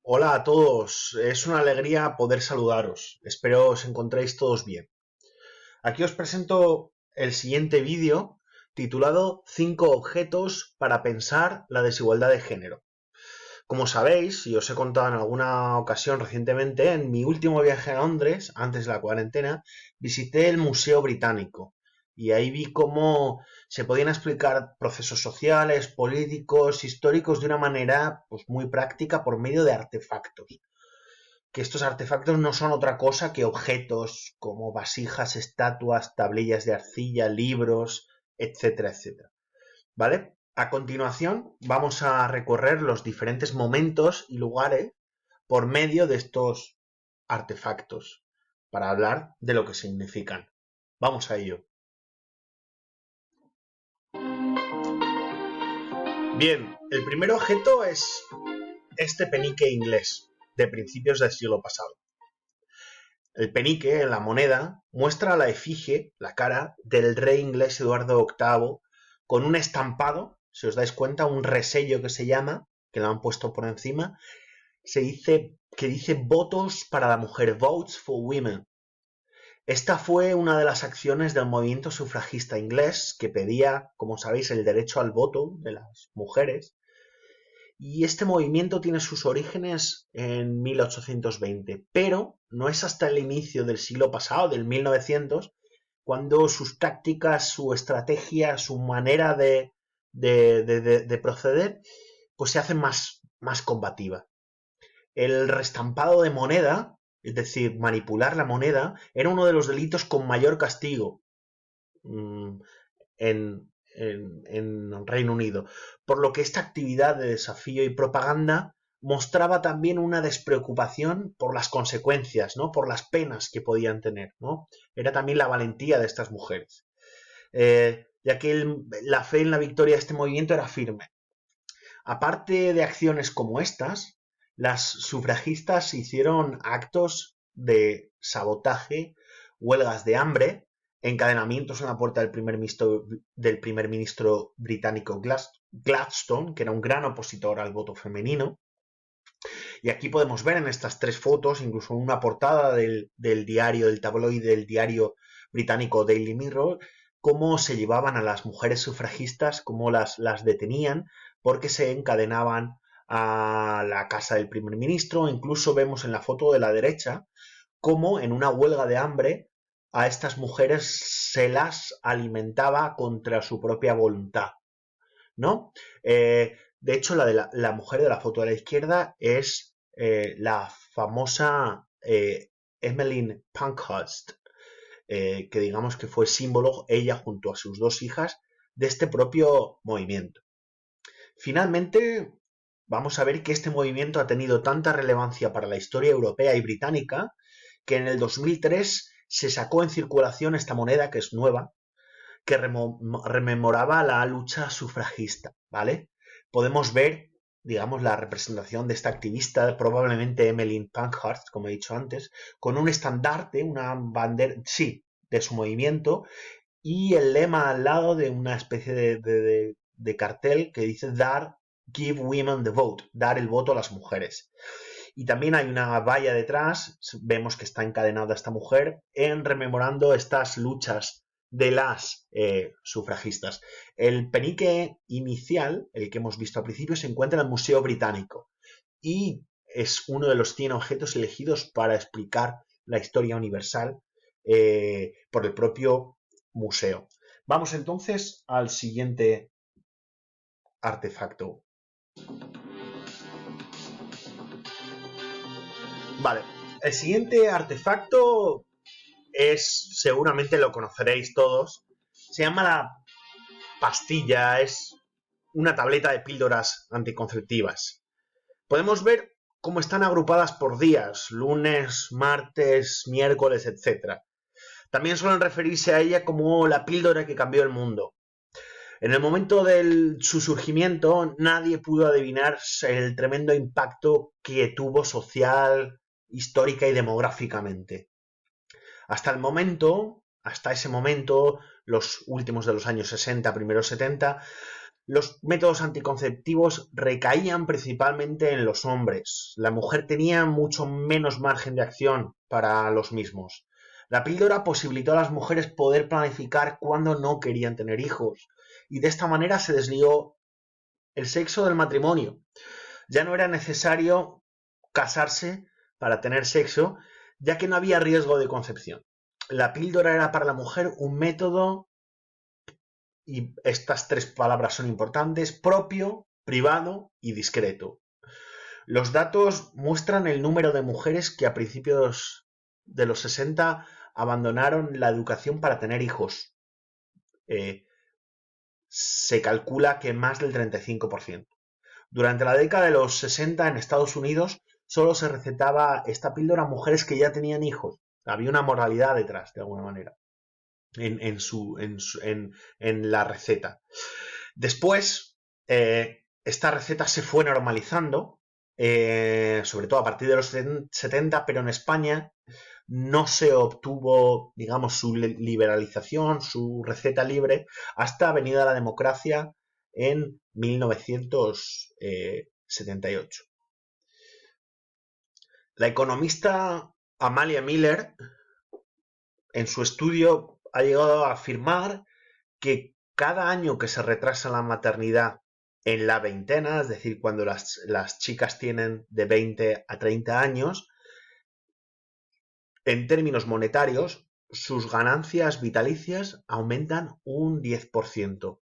Hola a todos, es una alegría poder saludaros. Espero os encontréis todos bien. Aquí os presento el siguiente vídeo titulado 5 objetos para pensar la desigualdad de género. Como sabéis, y os he contado en alguna ocasión recientemente, en mi último viaje a Londres, antes de la cuarentena, visité el Museo Británico y ahí vi cómo se podían explicar procesos sociales, políticos, históricos de una manera pues, muy práctica por medio de artefactos. Que estos artefactos no son otra cosa que objetos como vasijas, estatuas, tablillas de arcilla, libros, etcétera, etcétera. ¿Vale? A continuación vamos a recorrer los diferentes momentos y lugares por medio de estos artefactos para hablar de lo que significan. Vamos a ello. Bien, el primer objeto es este penique inglés de principios del siglo pasado. El penique, la moneda, muestra la efigie, la cara, del rey inglés Eduardo VIII con un estampado, si os dais cuenta, un resello que se llama, que lo han puesto por encima, que dice votos para la mujer, votes for women. Esta fue una de las acciones del movimiento sufragista inglés que pedía, como sabéis, el derecho al voto de las mujeres. Y este movimiento tiene sus orígenes en 1820, pero no es hasta el inicio del siglo pasado, del 1900, cuando sus tácticas, su estrategia, su manera de proceder, pues se hace más combativa. El restampado de moneda, es decir, manipular la moneda, era uno de los delitos con mayor castigo en Reino Unido, por lo que esta actividad de desafío y propaganda mostraba también una despreocupación por las consecuencias, ¿no? Por las penas que podían tener, ¿no? Era también la valentía de estas mujeres, ya que la fe en la victoria de este movimiento era firme. Aparte de acciones como estas, las sufragistas hicieron actos de sabotaje, huelgas de hambre, encadenamientos en la puerta del primer ministro británico Gladstone, que era un gran opositor al voto femenino. Y aquí podemos ver en estas tres fotos, incluso una portada del diario, del tabloide del diario británico Daily Mirror, cómo se llevaban a las mujeres sufragistas, cómo las detenían, porque se encadenaban a la casa del primer ministro. Incluso vemos en la foto de la derecha cómo en una huelga de hambre a estas mujeres se las alimentaba contra su propia voluntad, ¿no? De hecho, la mujer de la foto de la izquierda es la famosa Emmeline Pankhurst, que digamos que fue símbolo, ella junto a sus dos hijas, de este propio movimiento. Finalmente, vamos a ver que este movimiento ha tenido tanta relevancia para la historia europea y británica que en el 2003 se sacó en circulación esta moneda, que es nueva, que rememoraba la lucha sufragista, ¿vale? Podemos ver, digamos, la representación de esta activista, probablemente Emmeline Pankhurst, como he dicho antes, con un estandarte, una bandera, sí, de su movimiento, y el lema al lado de una especie de cartel que dice give women the vote, dar el voto a las mujeres. Y también hay una valla detrás, vemos que está encadenada esta mujer, rememorando estas luchas de las sufragistas. El penique inicial, el que hemos visto al principio, se encuentra en el Museo Británico y es uno de los 100 objetos elegidos para explicar la historia universal por el propio museo. Vamos entonces al siguiente artefacto. Vale, el siguiente artefacto seguramente lo conoceréis todos, se llama la pastilla, es una tableta de píldoras anticonceptivas. Podemos ver cómo están agrupadas por días, lunes, martes, miércoles, etc. También suelen referirse a ella como la píldora que cambió el mundo. En el momento de su surgimiento, nadie pudo adivinar el tremendo impacto que tuvo social, histórica y demográficamente. Hasta ese momento, los últimos de los años 60, primeros 70, Los métodos anticonceptivos recaían principalmente en los hombres. La mujer tenía mucho menos margen de acción para los mismos. La píldora posibilitó a las mujeres poder planificar cuándo no querían tener hijos, y de esta manera se desligó el sexo del matrimonio. Ya no era necesario casarse para tener sexo, ya que no había riesgo de concepción. La píldora era para la mujer un método, y estas tres palabras son importantes: propio, privado y discreto. Los datos muestran el número de mujeres que a principios de los 60 abandonaron la educación para tener hijos. Se calcula que más del 35%. Durante la década de los 60 en Estados Unidos solo se recetaba esta píldora a mujeres que ya tenían hijos. Había una moralidad detrás, de alguna manera, en la receta. Después, esta receta se fue normalizando, sobre todo a partir de los 70, pero en España no se obtuvo, digamos, su liberalización, su receta libre, hasta venida la democracia en 1978. La economista Amalia Miller, en su estudio, ha llegado a afirmar que cada año que se retrasa la maternidad en la veintena, es decir, cuando las chicas tienen de 20 a 30 años, en términos monetarios, sus ganancias vitalicias aumentan un 10%.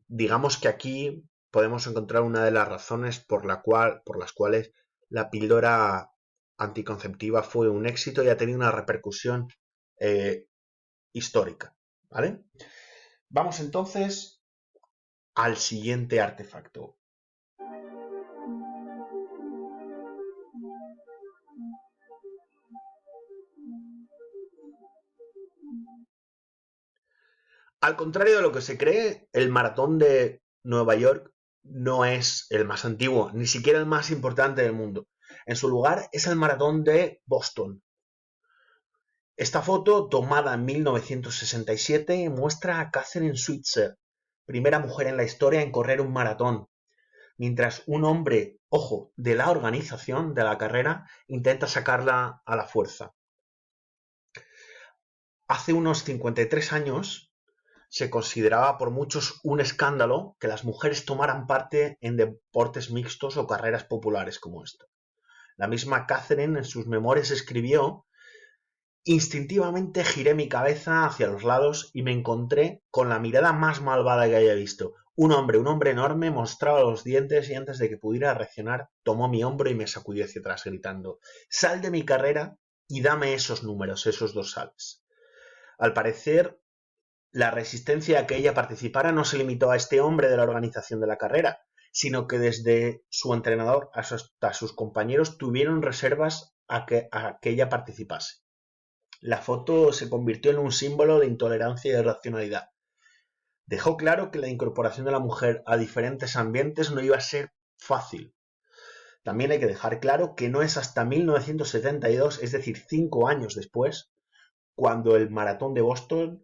Digamos que aquí podemos encontrar una de las razones por las cuales la píldora anticonceptiva fue un éxito y ha tenido una repercusión histórica, ¿vale? Vamos entonces al siguiente artefacto. Al contrario de lo que se cree, el maratón de Nueva York no es el más antiguo, ni siquiera el más importante del mundo. En su lugar es el maratón de Boston. Esta foto, tomada en 1967, muestra a Katherine Switzer, primera mujer en la historia en correr un maratón, mientras un hombre, ojo, de la organización de la carrera intenta sacarla a la fuerza. Hace unos 53 años se consideraba por muchos un escándalo que las mujeres tomaran parte en deportes mixtos o carreras populares como esta. La misma Katherine en sus memorias escribió: instintivamente giré mi cabeza hacia los lados y me encontré con la mirada más malvada que haya visto. Un hombre enorme, mostraba los dientes y antes de que pudiera reaccionar, tomó mi hombro y me sacudió hacia atrás gritando: sal de mi carrera y dame esos números, esos dorsales. Al parecer, la resistencia a que ella participara no se limitó a este hombre de la organización de la carrera, sino que desde su entrenador hasta sus compañeros tuvieron reservas a que ella participase. La foto se convirtió en un símbolo de intolerancia y de racionalidad. Dejó claro que la incorporación de la mujer a diferentes ambientes no iba a ser fácil. También hay que dejar claro que no es hasta 1972, es decir, 5 años después, cuando el maratón de Boston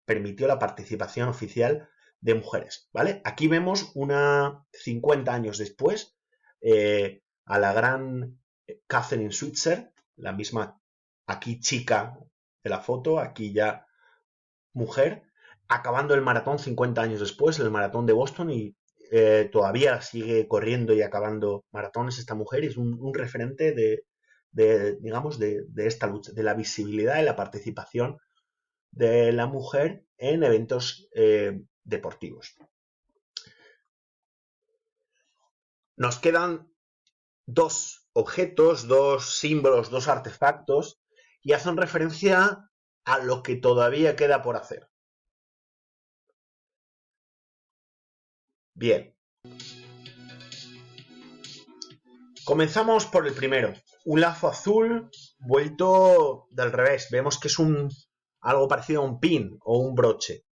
permitió la participación oficial de mujeres, ¿vale? Aquí vemos 50 años después a la gran Katherine Switzer, la misma aquí chica de la foto, aquí ya mujer, acabando el maratón 50 años después, el maratón de Boston, y todavía sigue corriendo y acabando maratones esta mujer. Es un referente digamos, de esta lucha, de la visibilidad y la participación de la mujer en eventos deportivos. Nos quedan dos objetos, dos símbolos, dos artefactos, y hacen referencia a lo que todavía queda por hacer. Bien. Comenzamos por el primero. Un lazo azul vuelto del revés. Vemos que es algo parecido a un pin o un broche.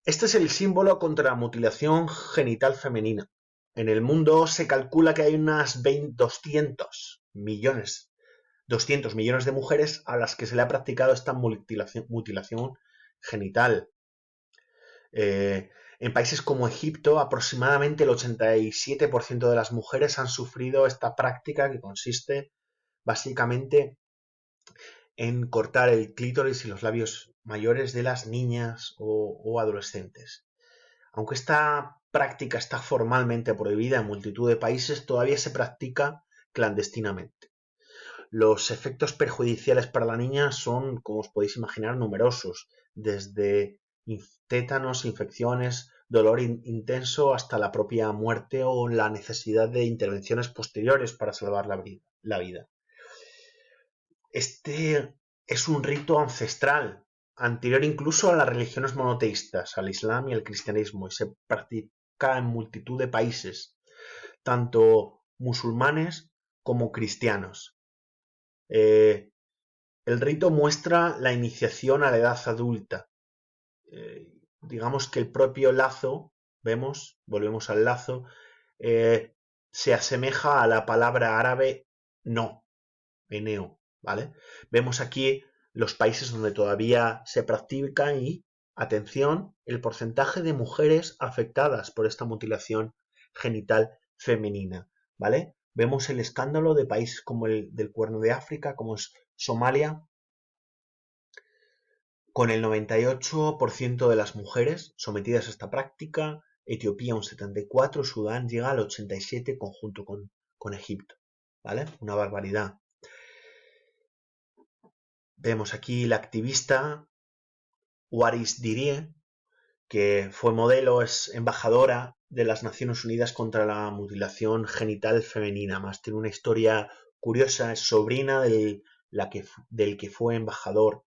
Este es el símbolo contra la mutilación genital femenina. En el mundo se calcula que hay unas 200 millones de mujeres a las que se le ha practicado esta mutilación genital. En países como Egipto, aproximadamente el 87% de las mujeres han sufrido esta práctica que consiste básicamente en cortar el clítoris y los labios mayores de las niñas o adolescentes. Aunque esta práctica está formalmente prohibida en multitud de países, todavía se practica clandestinamente. Los efectos perjudiciales para la niña son, como os podéis imaginar, numerosos, desde tétanos, infecciones, dolor intenso hasta la propia muerte o la necesidad de intervenciones posteriores para salvar la vida. Este es un rito ancestral, anterior incluso a las religiones monoteístas, al Islam y al cristianismo, y se practica en multitud de países, tanto musulmanes como cristianos. El rito muestra la iniciación a la edad adulta. Digamos que el propio lazo, volvemos al lazo, se asemeja a la palabra árabe no, eneo, ¿vale? Vemos aquí los países donde todavía se practica y, atención, el porcentaje de mujeres afectadas por esta mutilación genital femenina, ¿vale? Vemos el escándalo de países como el del Cuerno de África, como es Somalia, con el 98% de las mujeres sometidas a esta práctica, Etiopía un 74%, Sudán llega al 87% conjunto con Egipto, ¿vale? Una barbaridad. Vemos aquí la activista Waris Dirie, que fue modelo, es embajadora de las Naciones Unidas contra la mutilación genital femenina. Más tiene una historia curiosa, es sobrina del que fue embajador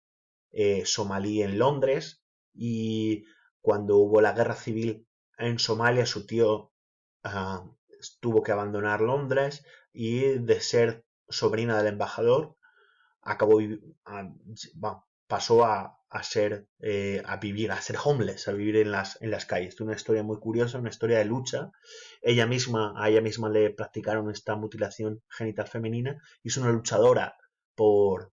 somalí en Londres, y cuando hubo la guerra civil en Somalia su tío tuvo que abandonar Londres y de ser sobrina del embajador pasó a ser homeless, a vivir en las calles. Es una historia muy curiosa, una historia de lucha. A ella misma le practicaron esta mutilación genital femenina y es una luchadora por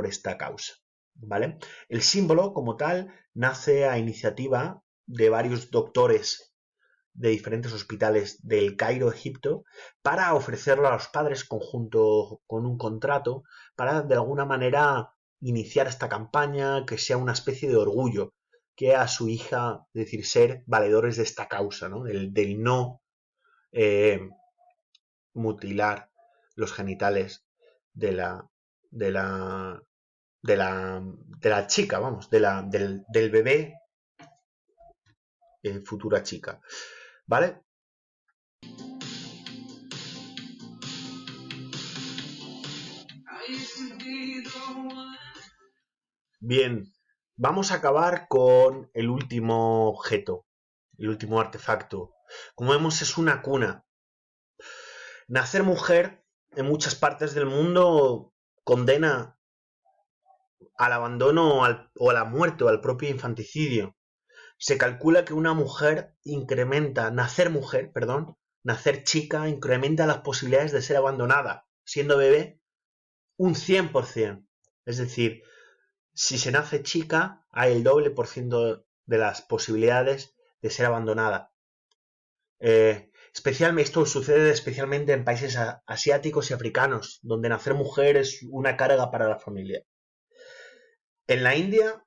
esta causa, ¿vale? El símbolo como tal nace a iniciativa de varios doctores de diferentes hospitales del Cairo, Egipto, para ofrecerlo a los padres conjunto con un contrato para de alguna manera iniciar esta campaña, que sea una especie de orgullo, que a su hija, es decir, ser valedores de esta causa, ¿no? Del no mutilar los genitales de la de la de la chica, del bebé, futura chica, ¿vale? Bien, vamos a acabar con el último objeto, el último artefacto. Como vemos, es una cuna. Nacer mujer en muchas partes del mundo condena al abandono o a la muerte o al propio infanticidio. Se calcula que nacer chica incrementa las posibilidades de ser abandonada, siendo bebé, un 100%. Es decir, si se nace chica, hay el doble por ciento de las posibilidades de ser abandonada. Esto sucede especialmente en países asiáticos y africanos, donde nacer mujer es una carga para la familia. En la India,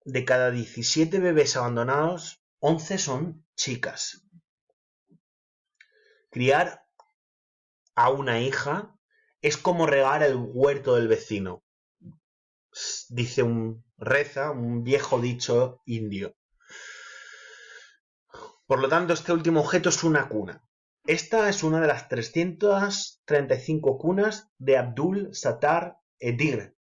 de cada 17 bebés abandonados, 11 son chicas. Criar a una hija es como regar el huerto del vecino, reza un viejo dicho indio. Por lo tanto, este último objeto es una cuna. Esta es una de las 335 cunas de Abdul Sattar Edir,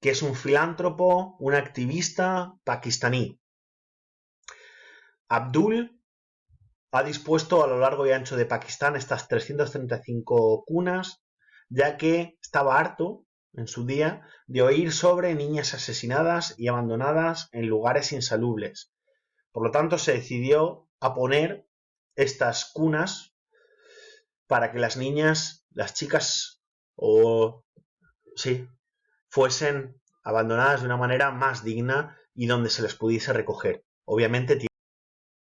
que es un filántropo, un activista pakistaní. Abdul ha dispuesto a lo largo y ancho de Pakistán estas 335 cunas, ya que estaba harto en su día de oír sobre niñas asesinadas y abandonadas en lugares insalubres. Por lo tanto, se decidió a poner estas cunas para que las chicas, fuesen abandonadas de una manera más digna y donde se les pudiese recoger. Obviamente